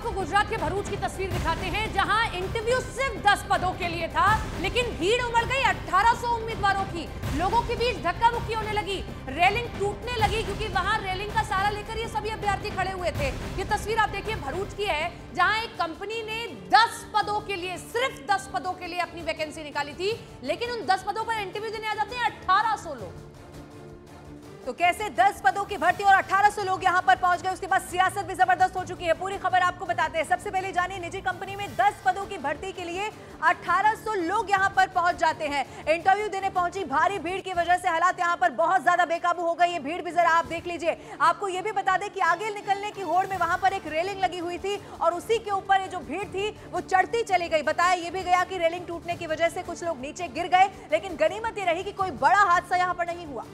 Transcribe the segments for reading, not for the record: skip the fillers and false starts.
आपको गुजरात के भरूच की तस्वीर दिखाते हैं, जहां इंटरव्यू सिर्फ 10 पदों के लिए था, लेकिन भीड़ उमड़ गई 1800 उम्मीदवारों की। लोगों के बीच धक्का मुक्की होने लगी, रेलिंग टूटने लगी, क्योंकि वहां रेलिंग का सहारा लेकर ये सभी अभ्यर्थी खड़े हुए थे। ये तस्वीर आप देखिए भरूच की है, जहां एक कंपनी ने 10 पदों के लिए, सिर्फ 10 पदों के लिए अपनी वैकेंसी निकाली थी, लेकिन उन 10 पदों पर इंटरव्यू देने आ जाते हैं 1800 लोग। तो कैसे 10 पदों की भर्ती और 1800 लोग यहां पर पहुंच गए, उसके बाद सियासत भी जबरदस्त हो चुकी है। पूरी खबर आपको बताते हैं। सबसे पहले जानिए, निजी कंपनी में 10 पदों की भर्ती के लिए 1800 लोग यहां पर पहुंच जाते हैं। इंटरव्यू देने पहुंची भारी भीड़ की वजह से हालात यहां पर बहुत ज्यादा बेकाबू हो गई। ये भीड़ भी जरा आप देख लीजिए। आपको यह भी बता दें कि आगे निकलने की होड़ में वहां पर एक रेलिंग लगी हुई थी और उसी के ऊपर ये जो भीड़ थी वो चढ़ती चली गई। बताया यह भी गया कि रेलिंग टूटने की वजह से कुछ लोग नीचे गिर गए, लेकिन गनीमत ये रही कि कोई बड़ा हादसा यहां पर नहीं हुआ।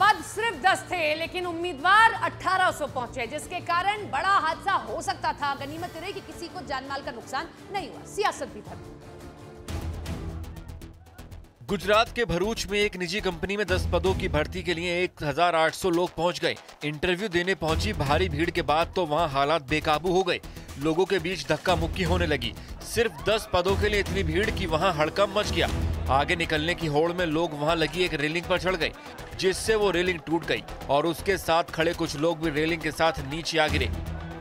पद सिर्फ 10 थे, लेकिन उम्मीदवार 1800 पहुंचे, जिसके कारण बड़ा हादसा हो सकता था। गनीमत रही कि किसी को जानमाल का नुकसान नहीं हुआ। सियासत भी था। गुजरात के भरूच में एक निजी कंपनी में 10 पदों की भर्ती के लिए 1800 लोग पहुंच गए। इंटरव्यू देने पहुंची भारी भीड़ के बाद तो वहां हालात बेकाबू हो गए। लोगों के बीच धक्का मुक्की होने लगी। सिर्फ 10 पदों के लिए इतनी भीड़ की वहां हड़कंप मच गया। आगे निकलने की होड़ में लोग वहां लगी एक रेलिंग पर चढ़ गए, जिससे वो रेलिंग टूट गई और उसके साथ खड़े कुछ लोग भी रेलिंग के साथ नीचे आ गिरे।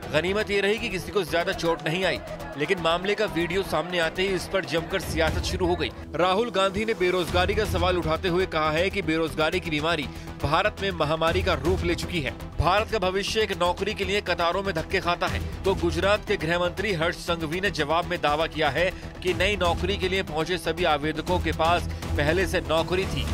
गनीमत ये रही कि किसी को ज्यादा चोट नहीं आई, लेकिन मामले का वीडियो सामने आते ही इस पर जमकर सियासत शुरू हो गई। राहुल गांधी ने बेरोजगारी का सवाल उठाते हुए कहा है कि बेरोजगारी की बीमारी भारत में महामारी का रूप ले चुकी है। भारत का भविष्य एक नौकरी के लिए कतारों में धक्के खाता है। तो गुजरात के गृह मंत्री हर्ष संघवी ने जवाब में दावा किया है कि नई नौकरी के लिए पहुंचे सभी आवेदकों के पास पहले से नौकरी थी।